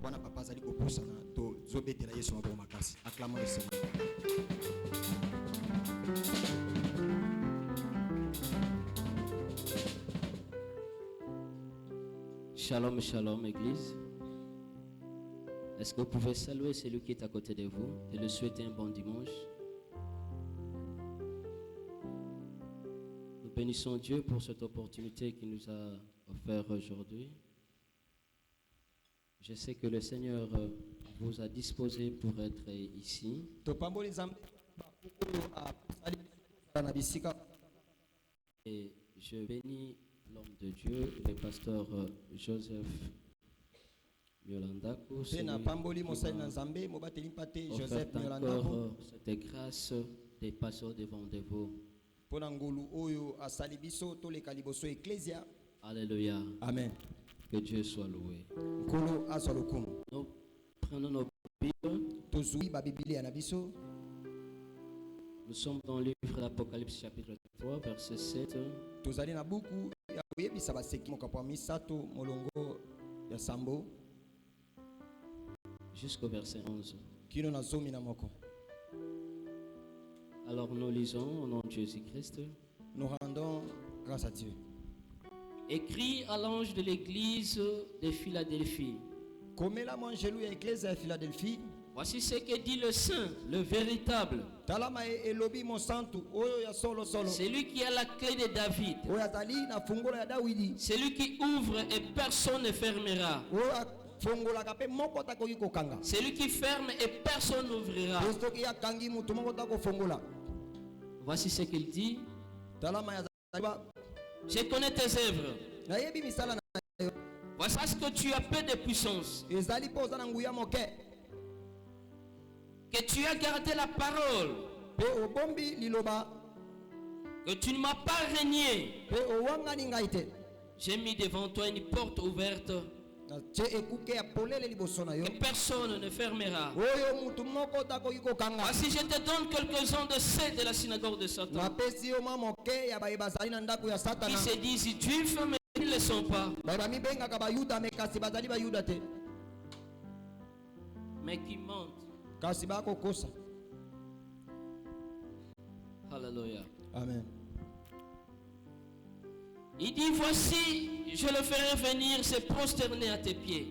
wana papa azali kopusana to zobetela Yesu maboko makasi. Acclamons le Seigneur. Shalom, shalom, Église. Est-ce que vous pouvez saluer celui qui est à côté de vous et lui souhaiter un bon dimanche? Nous bénissons Dieu pour cette opportunité qu'il nous a offerte aujourd'hui. Je sais que le Seigneur vous a disposé pour être ici. Et je bénis l'homme de Dieu, le pasteur Joseph Miolandako, celui qui m'a offert encore cette grâce de passer devant de vous. Alléluia. Amen. Que Dieu soit loué. Nous prenons nos Bibles. Nous sommes dans le livre d'Apocalypse chapitre 3 verset 7. Jusqu'au verset 11. Alors nous lisons au nom de Jésus-Christ. Nous rendons grâce à Dieu. Écrit à l'ange de l'église de Philadelphie. Voici ce que dit le Saint, le véritable. Celui qui a la clé de David. Celui qui ouvre et personne ne fermera. Celui qui ferme et personne n'ouvrira. Voici ce qu'il dit. Je connais tes œuvres. Voici ce que tu as peu de puissance. Que tu as gardé la parole. Que tu ne m'as pas régné. J'ai mis devant toi une porte ouverte. Que personne ne fermera. Voici, je te donne quelques-uns de ceux de la synagogue de Satan. Qui se disent juifs, mais ils ne le sont pas. Mais qui mentent. Alléluia. Amen. Il dit, voici, je le ferai venir se prosterner à tes pieds.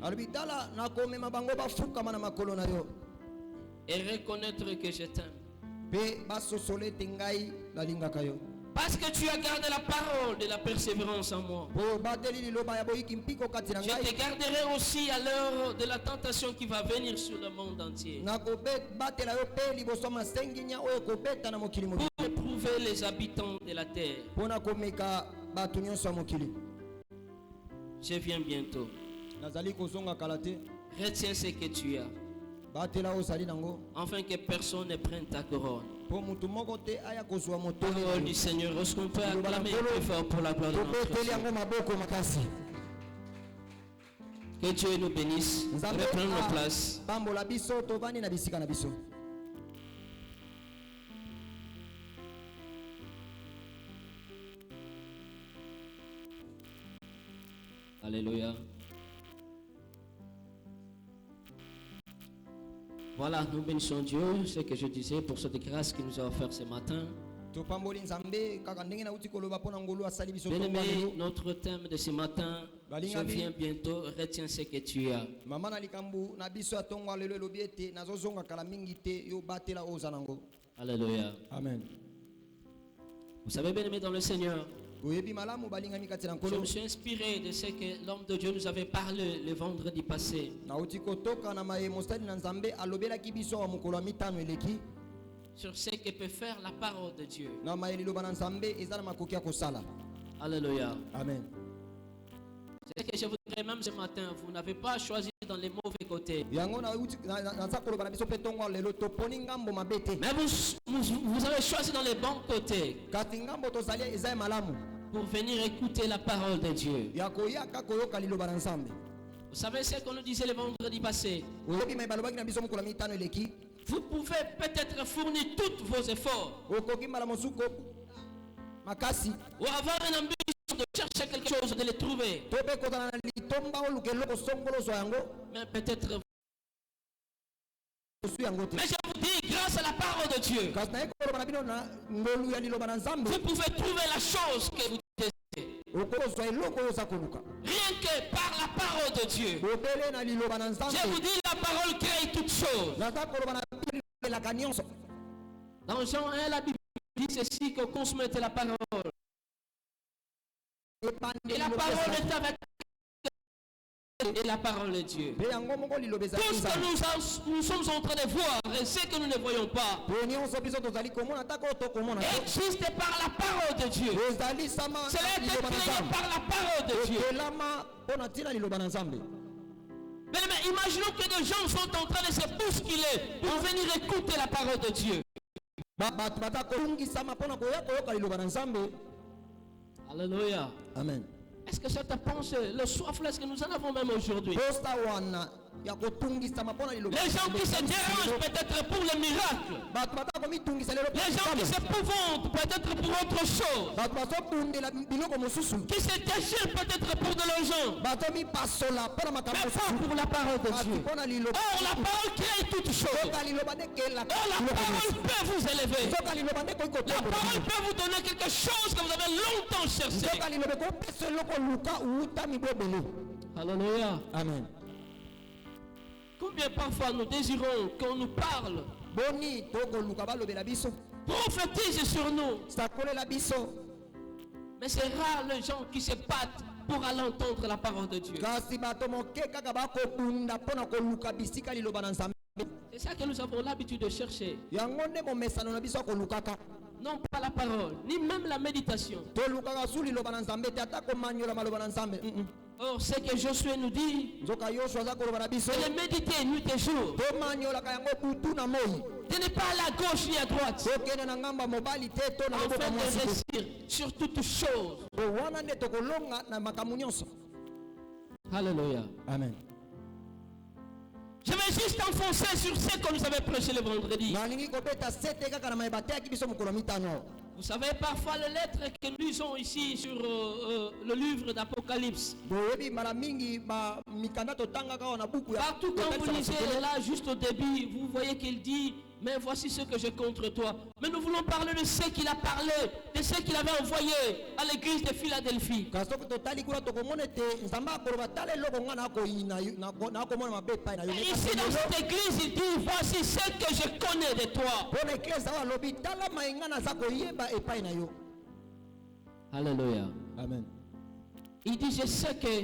Et reconnaître que je t'aime. Parce que tu as gardé la parole de la persévérance en moi. Je te garderai aussi à l'heure de la tentation qui va venir sur le monde entier. Pour éprouver les habitants de la terre. Je viens bientôt. Retiens ce que tu as. Afin que personne ne prenne ta couronne. Parole du Seigneur, est-ce qu'on peut acclamer plus fort pour la gloire de notre Dieu? Que Dieu nous bénisse. Reprenons nos places. Alléluia. Voilà, nous bénissons Dieu, ce que je disais pour cette grâce qu'il nous a offert ce matin. Bien-aimé, notre thème de ce matin, je viens bientôt, retiens ce que tu as. Alléluia. Amen. Vous savez, bien-aimé dans le Seigneur, je me suis inspiré de ce que l'homme de Dieu nous avait parlé le vendredi passé. Sur ce que peut faire la parole de Dieu. Alléluia. Amen. C'est ce que je voudrais même ce matin. Vous n'avez pas choisi dans les mauvais côtés. Mais vous avez choisi dans les bons côtés. Pour venir écouter la parole de Dieu. Vous savez ce qu'on nous disait le vendredi passé? Vous pouvez peut-être fournir tous vos efforts. Ou avoir une ambition de chercher quelque chose, de les trouver. Mais peut-être. Mais je vous dis, grâce à la parole de Dieu, vous pouvez trouver la chose que vous désirez. Rien que par la parole de Dieu. Je vous dis, la parole crée toutes choses. Dans Jean 1, la Bible dit ceci, que consommer la parole. Et la parole est avec et la parole de Dieu. Tout ce que nous sommes en train de voir et ce que nous ne voyons pas existe par la parole de Dieu. Cela a été créé par la parole de Dieu. Mais imaginons que des gens sont en train de se bousculer pour venir écouter la parole de Dieu. Alléluia. Amen. Est-ce que ça te pense le soif là, est-ce que nous en avons même aujourd'hui? Les gens qui se dérangent peut-être pour le miracle. Les gens qui s'épouvantent peut-être pour autre chose. Qui se déchirent peut-être pour de l'argent. Mais pas pour la parole de Dieu. Or la parole crée toutes choses. Or la parole peut vous élever. La parole peut vous donner quelque chose que vous avez longtemps cherché. Alléluia. Amen. Combien parfois nous désirons qu'on nous parle, prophétise sur nous. Mais c'est rare les gens qui se battent pour aller entendre la parole de Dieu. C'est ça que nous avons l'habitude de chercher. Non pas la parole, ni même la méditation. Or, ce que Josué nous dit, c'est de méditer nuit et jour. De ne pas à la gauche ni à droite. Afin de réussir sur toutes choses. Alléluia. Amen. Je vais juste enfoncer sur ce que nous avons prêché le vendredi. Vous savez, parfois les lettres que nous lisons ici sur le livre d'Apocalypse. Partout quand vous lisez là, juste au début, vous voyez qu'il dit, mais voici ce que j'ai contre toi. Mais nous voulons parler de ce qu'il a parlé, de ce qu'il avait envoyé à l'église de Philadelphie. Et ici dans cette église, il dit, voici ce que je connais de toi. Alléluia. Amen. Il dit, je sais que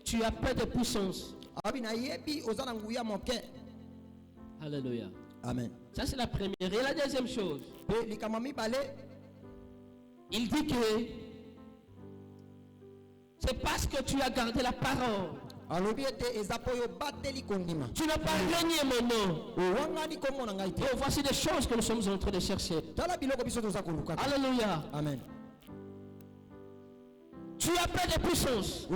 tu as peu de puissance. Alléluia. Amen. Ça c'est la première. Et la deuxième chose, il dit que c'est parce que tu as gardé la parole. Tu n'as pas renié mon nom. Oh, voici des choses que nous sommes en train de chercher. Alléluia. Amen. Tu as peu de puissance.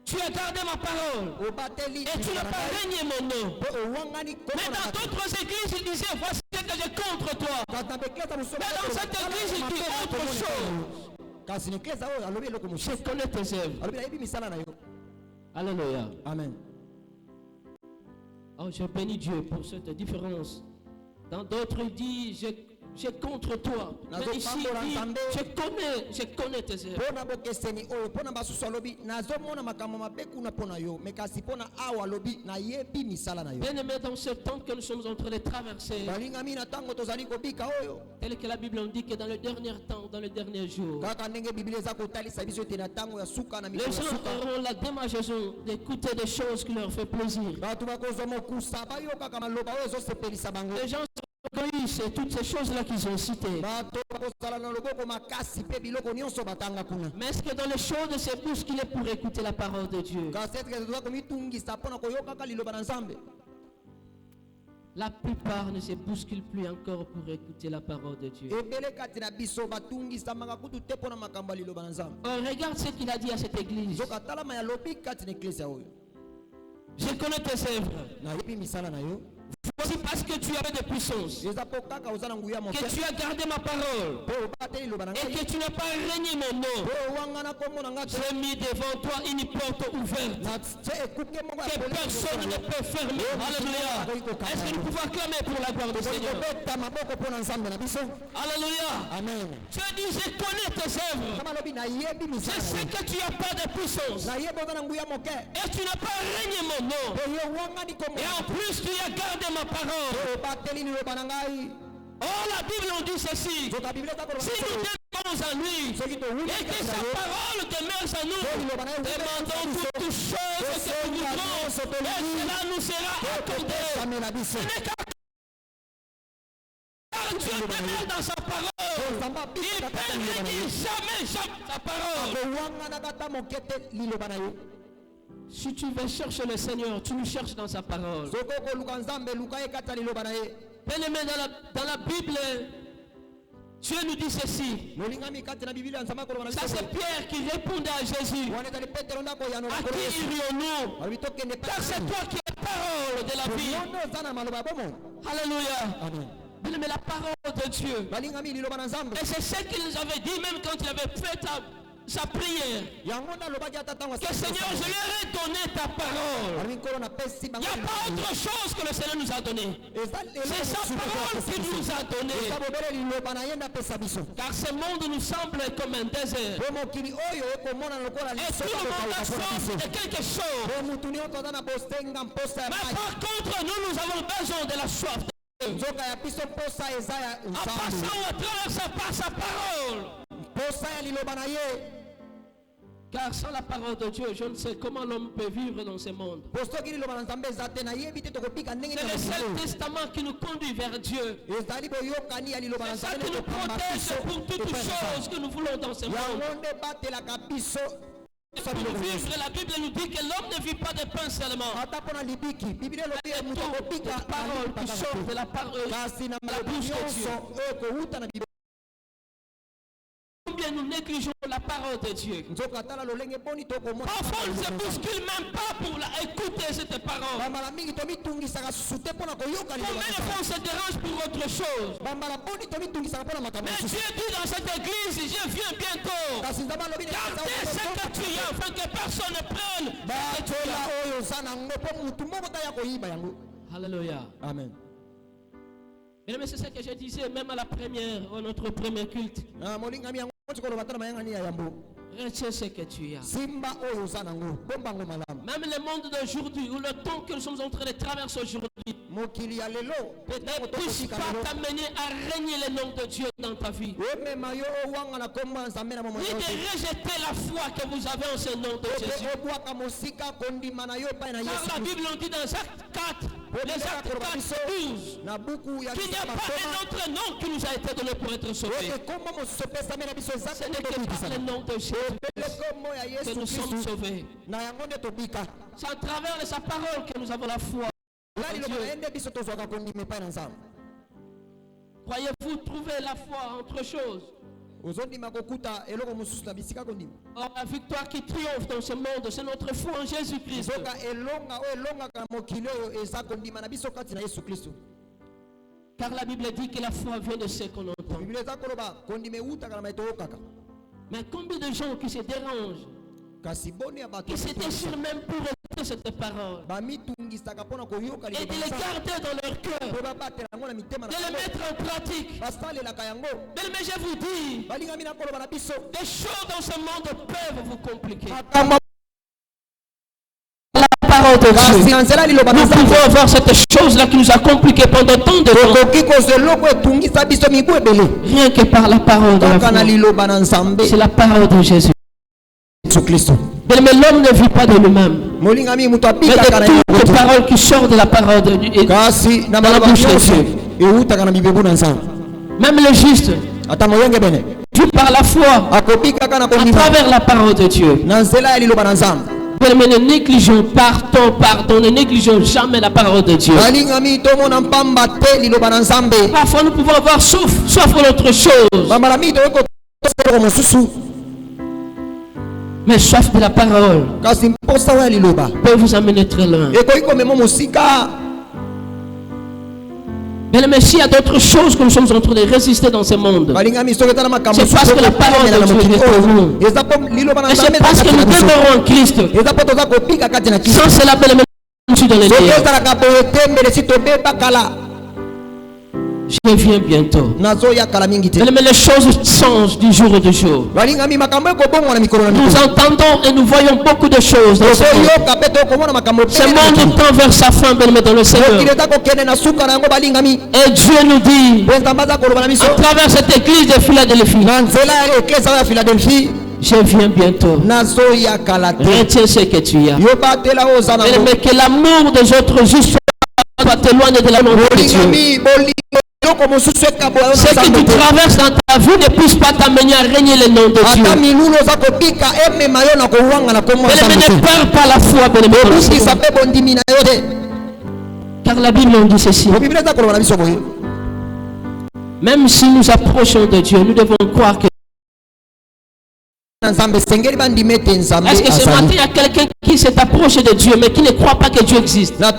Tu as gardé ma parole. Et tu n'as pas renié mon nom. Mais dans d'autres églises, il disait, voici ce que j'ai contre toi. Mais dans cette église, il dit autre chose. Je connais tes œuvres. Alléluia. Amen. Oh, je bénis Dieu pour cette différence. Dans d'autres, il dit, j'ai contre toi. Mais ici, il dit, je connais tes œuvres. Bien aimé, dans ce temps que nous sommes en train de traverser, tel que la Bible en dit que dans le dernier temps, dans le dernier jour, les gens auront la démangeaison d'écouter des choses qui leur font plaisir. Les gens c'est toutes ces choses-là qu'ils ont citées. Mais est-ce que dans les choses de ces bouches qu'il est pour écouter la parole de Dieu? La plupart ne se bousculent plus encore pour écouter la parole de Dieu. Oh, regarde ce qu'il a dit à cette église. Je connais tes œuvres. Voici parce que tu avais de puissance, que tu as gardé ma parole et que tu n'as pas régné mon nom. J'ai mis devant toi une porte ouverte que personne ne peut fermer. Alléluia. Est-ce que nous pouvons acclamer pour la gloire du Seigneur? Alléluia. Amen. Dieu dit, je connais tes œuvres. Je sais que tu n'as pas de puissance et tu n'as pas régné mon nom. Et en plus tu as gardé ma parole. Oh, la Bible nous dit ceci: si nous demeurons en lui et que sa parole demeure en nous, demandons toutes choses que nous voudrons et cela nous sera accordé. Ce n'est qu'à Dieu demeure dans sa parole. Il ne perd jamais sa parole. Si tu veux chercher le Seigneur, tu le cherches dans sa parole. Bien-aimé, dans la Bible, Dieu nous dit ceci. Ça, c'est Pierre qui répondait à Jésus: à qui irions-nous? Car c'est toi qui es la parole de la vie. Alléluia. Bien-aimé, la parole de Dieu. Et c'est ce qu'il nous avait dit même quand il avait fait sa prière. Que Seigneur, je lui ai donné ta parole. Il n'y a pas autre chose que le Seigneur nous a donné. C'est sa parole qu'il nous a donné. Car ce monde nous semble comme un désert. Et tout le monde a soif de quelque chose. Mais par contre, nous avons besoin de la soif. En passant à travers par sa parole. Car sans la parole de Dieu, je ne sais comment l'homme peut vivre dans ce monde. C'est le seul testament qui nous conduit vers Dieu. C'est ça qui nous protège pour toutes choses que nous voulons dans ce monde. Pour vivre, la Bible nous dit que l'homme ne vit pas de pain seulement. Toute parole qui sort de la bouche de Dieu. Combien nous négligeons la parole de Dieu. Parfois on ne se bouscule même pas pour écouter cette parole. Combien de fois on se dérange pour autre chose. Mais Dieu dit dans cette église: je viens bientôt. Gardez ce que tu as afin que personne ne prenne. Alléluia. Amen. Mais c'est ce que je disais même à notre premier culte. Retiens ce que tu as. Même le monde d'aujourd'hui, ou le temps que nous sommes en train de traverser aujourd'hui, ne puisse pas t'amener à régner le nom de Dieu dans ta vie. Ni de rejeter la foi que vous avez en ce nom de Jésus. Car la Bible nous dit dans Actes 4, les Actes 4, 12, qu'il n'y a pas un autre nom qui nous a été donné pour être sauvés. Ce n'est que par le nom de Jésus que nous sommes sauvés. C'est à travers de sa parole que nous avons la foi. Croyez-vous trouver la foi entre choses? Or, la victoire qui triomphe dans ce monde, c'est notre foi en Jésus-Christ. Car la Bible dit que la foi vient de ce qu'on entend. Mais combien de gens qui se dérangent, qui se déchirent même pour écouter cette parole, et de les garder dans leur cœur, de les mettre en pratique. Mais je vous dis, des choses dans ce monde peuvent vous compliquer. La parole de Dieu. Nous pouvons voir cette chose-là qui nous a compliqué pendant tant de temps. Rien que par la parole de la foi. C'est la parole de Jésus. Mais l'homme ne vit pas de lui-même, mais de toutes les paroles qui sortent de la parole de Dieu et dans la bouche de Dieu. Même le juste vit par la foi à travers la parole de Dieu. Mais ne négligeons ne négligeons jamais la parole de Dieu. Parfois nous pouvons avoir soif d'autre chose, mais soif de la parole peut vous amener très loin. Mais s'il y a d'autres choses que nous sommes en train de résister dans ce monde, c'est parce que la parole de Dieu est pour nous. Et c'est parce que nous demeurons en Christ. Sans cela, bien-aimé, nous sommes dans les liens. Je viens bientôt. Mais les choses changent du jour au jour. Nous entendons et nous voyons beaucoup de choses dans ce monde. Ce monde tend vers sa fin, bien-aimé dans le Seigneur. Et Dieu nous dit, à travers cette église de Philadelphie, je viens bientôt. Retiens ce que tu as. Mais que l'amour des autres justes soit éloigné de l'amour de Dieu. Ce que tu traverses dans ta vie ne puisse pas t'amener à régner le nom de Dieu. Mais ne perds pas la foi, bien-aimé. Car la Bible nous dit ceci. Même si nous approchons de Dieu, nous devons croire que... Est-ce que ce matin il y a quelqu'un qui s'est approché de Dieu mais qui ne croit pas que Dieu existe? Dieu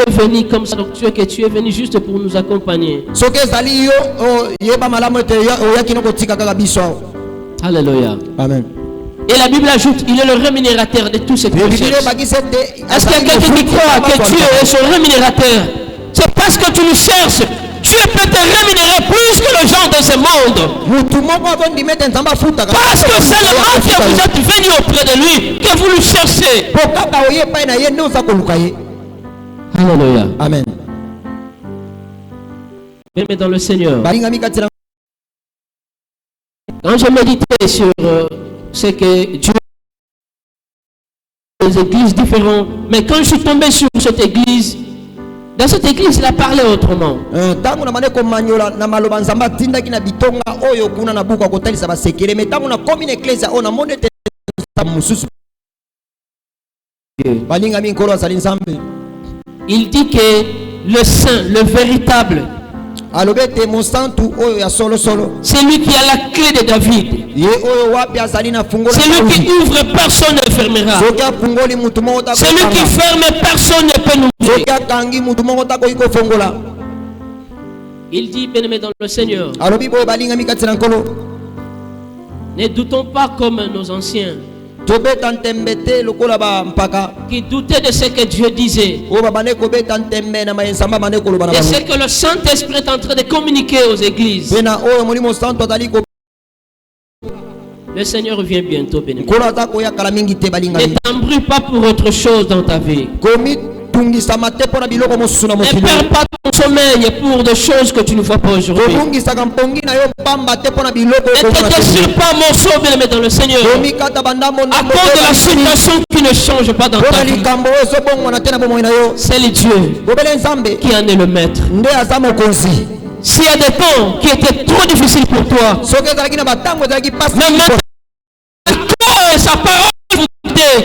est venu comme ça, donc que tu es venu juste pour nous accompagner. Alléluia. Amen. Et la Bible ajoute, il est le rémunérateur de tous ces que tu cherches. Est-ce qu'il y a quelqu'un qui croit que Dieu est son rémunérateur? C'est parce que tu le cherches. Dieu peut te rémunérer plus que les gens de ce monde. Parce que seulement que vous êtes venu auprès de lui, que vous le cherchez. Alléluia. Amen. Mais dans le Seigneur, quand je méditais sur ce que Dieu a des églises différentes, mais quand je suis tombé sur cette église, dans cette église, il a parlé autrement. Il dit que le saint, le véritable, c'est lui qui a la clé de David. C'est lui qui ouvre, personne ne fermera. C'est lui qui ferme, personne ne peut nous ouvrir. Il dit, bien-aimé dans le Seigneur, ne doutons pas comme nos anciens qui doutaient de ce que Dieu disait et ce que le Saint-Esprit est en train de communiquer aux églises. Le Seigneur vient bientôt, bien-aimé. Ne t'embrouille pas pour autre chose dans ta vie. Ne perds pas ton sommeil pour des choses que tu ne vois pas aujourd'hui. Ne te déchire pas un morceau, bien-aimé dans le Seigneur, à cause de la situation qui ne change pas dans ta vie. C'est le Dieu qui en est le maître. S'il y a des temps qui étaient trop difficiles pour toi, mais maintenant, sa parole vous dit, il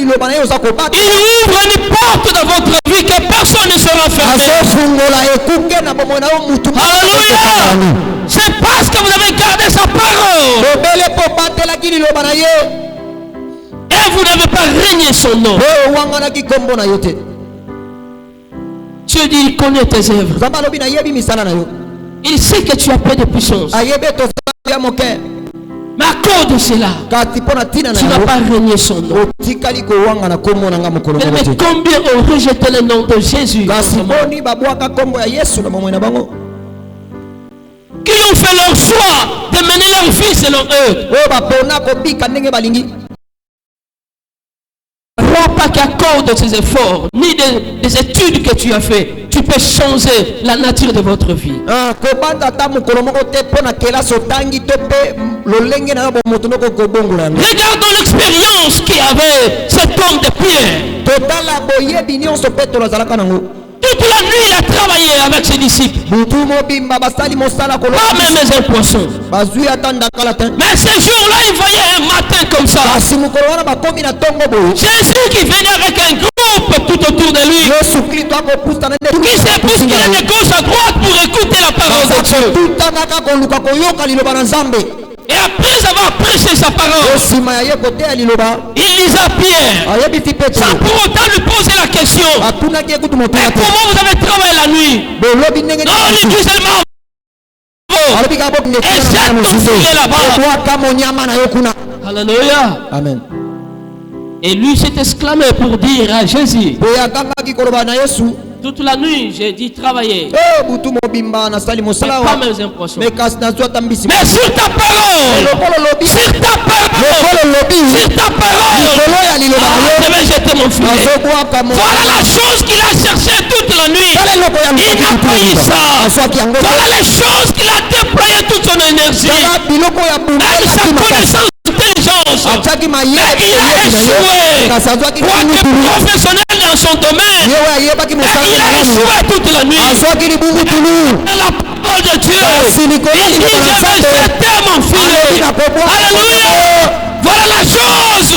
ouvre une porte dans votre vie que personne ne sera fermé. Alléluia. C'est parce que vous avez gardé sa parole et vous n'avez pas régné son nom. Dieu dit, il connaît tes œuvres. Il sait que tu as peu de puissance. Mais à cause de cela, tu n'as pas régné son nom. Mais combien ont rejeté le nom de Jésus? Qui ont fait leur choix de mener leur vie selon eux. Ne crois pas qu'à cause de ces efforts, ni des études que tu as fait, tu peux changer la nature de votre vie. Regardons l'expérience qu'avait cet homme de Pierre. Toute la nuit, il a travaillé avec ses disciples. Pas même les poissons. Mais ce jour-là, il voyait un matin comme ça. Jésus qui venait avec un groupe tout autour de lui. Qui s'est bousculé de gauche à droite pour écouter la parole de Dieu. Et à après avoir prêché sa parole, il lisa Pierre, sans pour autant lui poser la question. Mais comment vous avez travaillé la nuit? Non, il dit seulement. Et c'est là-bas. Alléluia. Amen. Et lui s'est exclamé pour dire à Jésus: toute la nuit, j'ai dit travailler. Pas mes impressions. Mais sur ta parole, sur ta parole, je vais jeter mon filet. Voilà la chose qu'il a cherché toute la nuit. Il n'a pas eu ça. Voilà les choses qu'il a déployé toute son énergie. Avec sa connaissance d'intelligence. Mais il a échoué. Quoique professionnel dans son domaine, il a échoué toute la nuit. La parole de Dieu, il dit: je vais jeter mon filet. Alléluia. Voilà la chose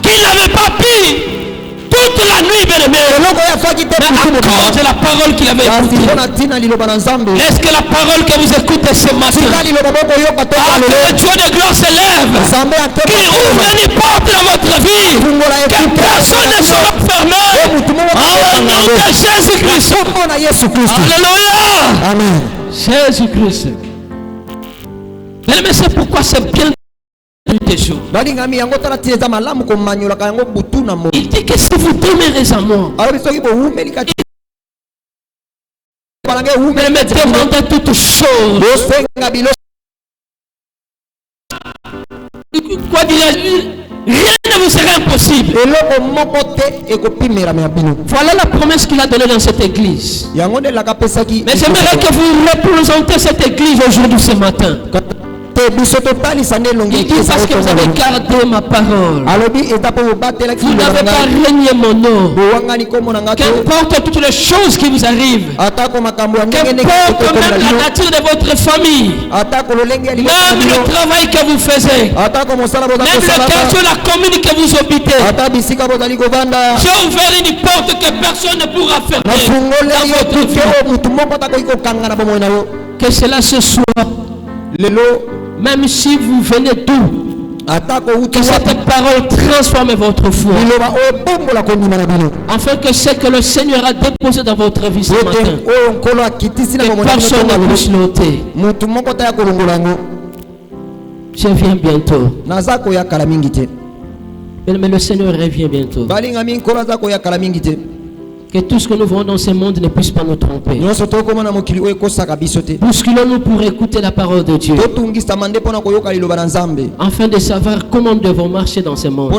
qu'il n'avait pas pu toute la nuit, bien-aimé. Mais à cause de la parole qu'il avait écoutée. Est-ce que la parole que vous écoutez ce matin, que le Dieu de gloire se lève, qu'il ouvre une porte dans votre vie, que personne ne sera fermé, au nom de Jésus-Christ. Alléluia. Amen. Jésus-Christ. Mais c'est pourquoi c'est bien. Il dit que si vous demeurez en moi, vous me demandez toutes choses. Quoi dirais-je? Rien ne vous sera impossible. Voilà la promesse qu'il a donnée dans cette église. Mais j'aimerais que vous représentez cette église aujourd'hui, ce matin. Il dit parce que vous avez gardé ma parole. Vous n'avez pas régné mon nom. Qu'importe toutes les choses qui vous arrivent, qu'importe même la nature de votre famille, même le travail que vous faites, même le quartier, la commune que vous habitez, j'ai ouvert une porte que personne ne pourra fermer dans votre vie. Que cela se soit. Même si vous venez d'où, que cette parole transforme votre foi, afin que ce que le Seigneur a déposé dans votre vie ce matin, que personne ne puisse noter. Je viens bientôt. Mais le Seigneur revient bientôt. Que tout ce que nous voyons dans ce monde ne puisse pas nous tromper. Bousculons-nous pour écouter la parole de Dieu, afin de savoir comment nous devons marcher dans ce monde.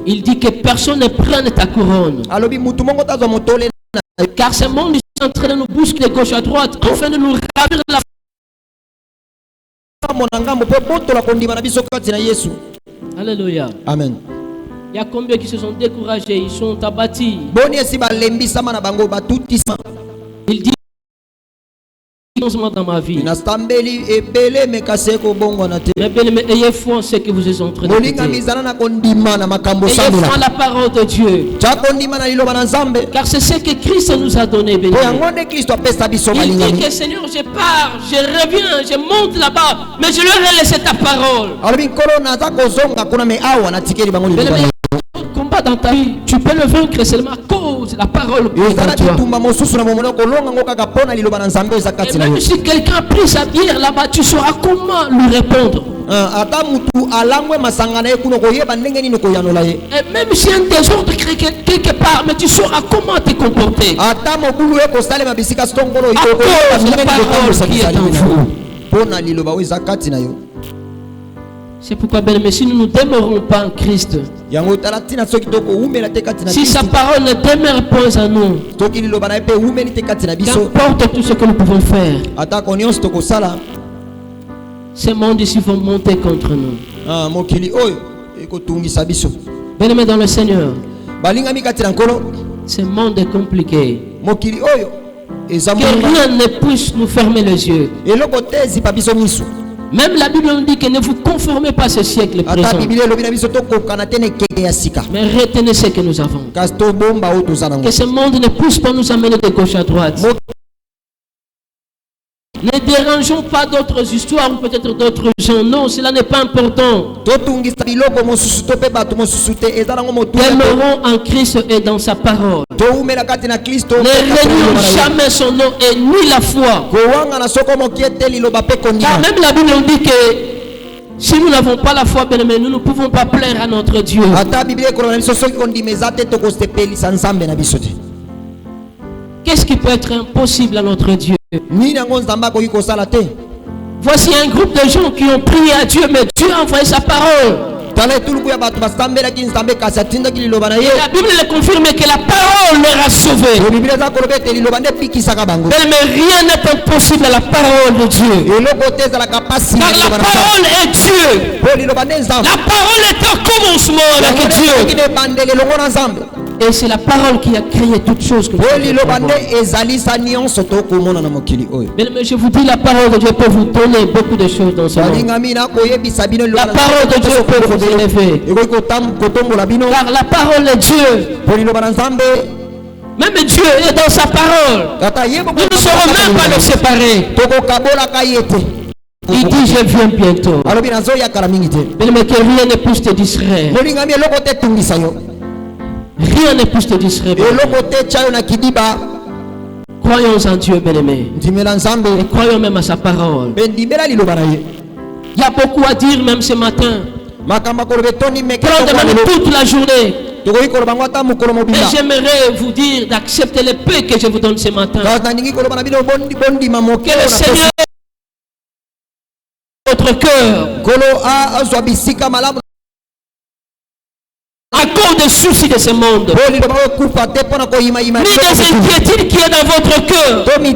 Il dit que personne ne prenne ta couronne, car ce monde est en train de nous bousculer gauche à droite, afin de nous ravir la. Alléluia. Amen. Il y a combien qui se sont découragés, ils sont abattus. Il dit dans ma vie. Mais ayez foi en ce que vous êtes en train de faire. Ayez foi en la parole de Dieu. Car c'est ce que Christ nous a donné. Il dit que Seigneur, je pars, je reviens, je monte là-bas, mais je leur ai laissé ta parole. Combat dans ta vie, tu peux le vaincre seulement à cause de la parole qui est en toi. Et même si quelqu'un a pris sa bière là-bas, tu sauras comment lui répondre. Et même si un désordre quelque part, mais tu sauras comment te comporter. À cause de la parole qui est en vous. C'est pourquoi, bien aimé, si nous ne demeurons pas en Christ, si sa parole ne demeure pas en nous, qu'importe tout ce que nous pouvons faire, ce monde ici va monter contre nous. Bien aimé dans le Seigneur, ce monde est compliqué. Que rien ne puisse nous fermer les yeux. Même la Bible nous dit que ne vous conformez pas à ce siècle présent, mais retenez ce que nous avons. Que ce monde ne puisse pas nous amener de gauche à droite. Ne dérangeons pas d'autres histoires ou peut-être d'autres gens. Non, cela n'est pas important. Demeurons en Christ et dans sa parole. Ne régnons jamais son nom et ni la foi. Car même la Bible nous dit que si nous n'avons pas la foi, bien aimé, nous ne pouvons pas plaire à notre Dieu. Qu'est-ce qui peut être impossible à notre Dieu? Voici un groupe de gens qui ont prié à Dieu, mais Dieu a envoyé sa parole. Et la Bible le confirme que la parole leur a sauvé. Mais rien n'est impossible à la parole de Dieu. Car la parole est Dieu. La parole est un commencement avec Dieu. Et c'est la parole qui a créé toutes choses. Mais je vous dis, la parole de Dieu peut vous donner beaucoup de choses dans ce monde. La parole de Dieu peut vous élever. Car la parole est Dieu. Même Dieu est dans sa parole. Nous ne saurons même pas le séparer. Il dit, je viens bientôt. Mais que rien ne puisse te distraire. Rien ne puisse te distraire. Croyons en Dieu, bien-aimé. Et croyons même à sa parole. Il y a beaucoup à dire même ce matin. Prendre toute la journée. Et j'aimerais vous dire d'accepter les paix que je vous donne ce matin. Que le Seigneur votre cœur. À cause des soucis de ce monde, ni des inquiétudes qui est dans votre cœur, mais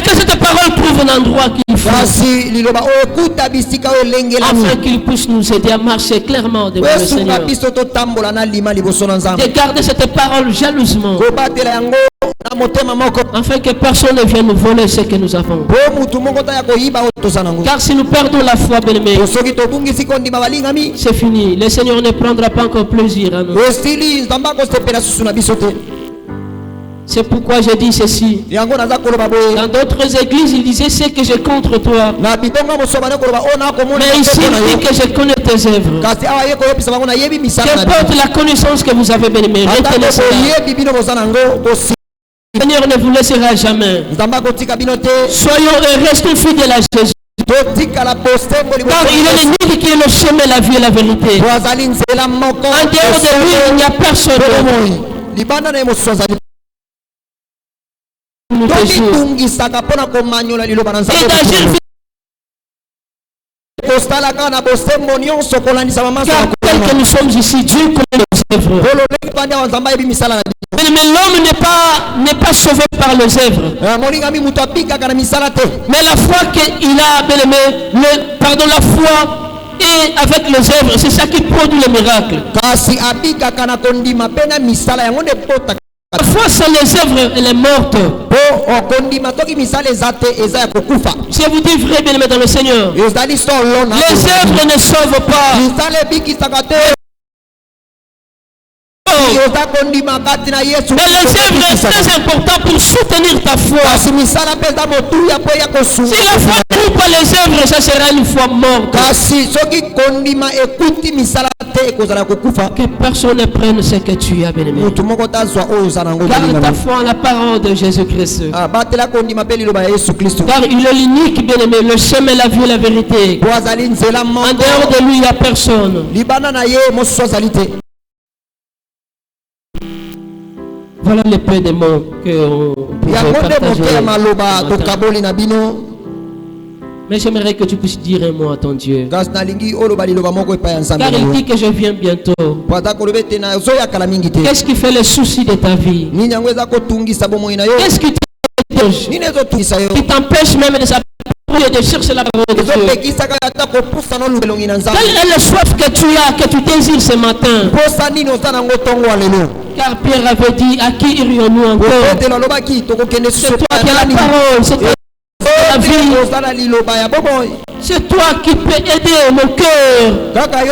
que cette parole trouve un endroit qu'il faut, afin qu'il puisse nous aider à marcher clairement devant le Seigneur, de garder cette parole jalousement, afin que personne ne vienne nous voler ce que nous avons. Car si nous perdons la foi, bien-aimés, c'est fini. Le Seigneur ne prendra pas encore plaisir à nous. C'est pourquoi je dis ceci. Dans d'autres églises, il disait ce que j'ai contre toi. Mais ici, il dit que je connais tes œuvres. Qu'importe la connaissance que vous avez, bien-aimés, retenez cela. Le Seigneur ne vous laissera jamais. Soyons et restons fidèles à Jésus. Car il est l'unique qui est le chemin, la vie et la vérité. En dehors de lui, il n'y a personne. Et d'agir car tel que nous sommes ici, Dieu connaît nos œuvres. Mais l'homme n'est pas sauvé par les œuvres. Mais la foi qu'il a, bien aimé, la foi et avec les œuvres, c'est ça qui produit les miracles. La foi sans les œuvres, elle est morte. Je vous dis vrai, bien aimé dans le Seigneur. Les œuvres ne sauvent pas. Mais les œuvres sont très importantes pour soutenir ta foi. Si la foi ne trouve pas les œuvres, ça sera une foi morte. Que personne ne prenne ce que tu as, bien-aimé. Garde ta foi en la parole de Jésus-Christ. Car il est l'unique, bien-aimé, le chemin, la vie et la vérité. En dehors de lui, il n'y a personne. Voilà les peu de mots qu'on pouvait partager. Mais j'aimerais que tu puisses dire un mot à ton Dieu. Car il dit que je viens bientôt. Qu'est-ce qui fait le souci de ta vie? Qu'est-ce qui t'empêche même de s'approcher de chercher la parole de Dieu? Quelle est le soif que tu as, que tu désires ce matin? Car Pierre avait dit, à qui irions-nous encore? C'est toi qui as la parole, c'est toi qui as la vie vie. C'est toi qui peux aider mon cœur.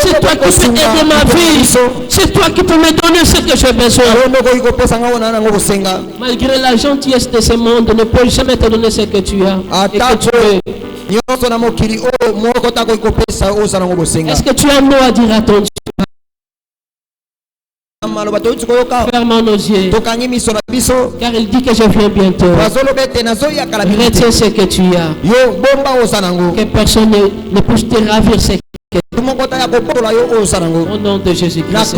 C'est toi qui peux aider ma vie. C'est toi qui peux me donner ce que j'ai besoin. Malgré la gentillesse de ce monde, ne peut jamais te donner ce que tu as et que tu veux. Est-ce que tu as un mot à dire à ton Dieu? Fermons nos yeux, car il dit que je viens bientôt. Retiens ce que tu as, que personne ne puisse te ravir ce que tu as. Au nom de Jésus-Christ,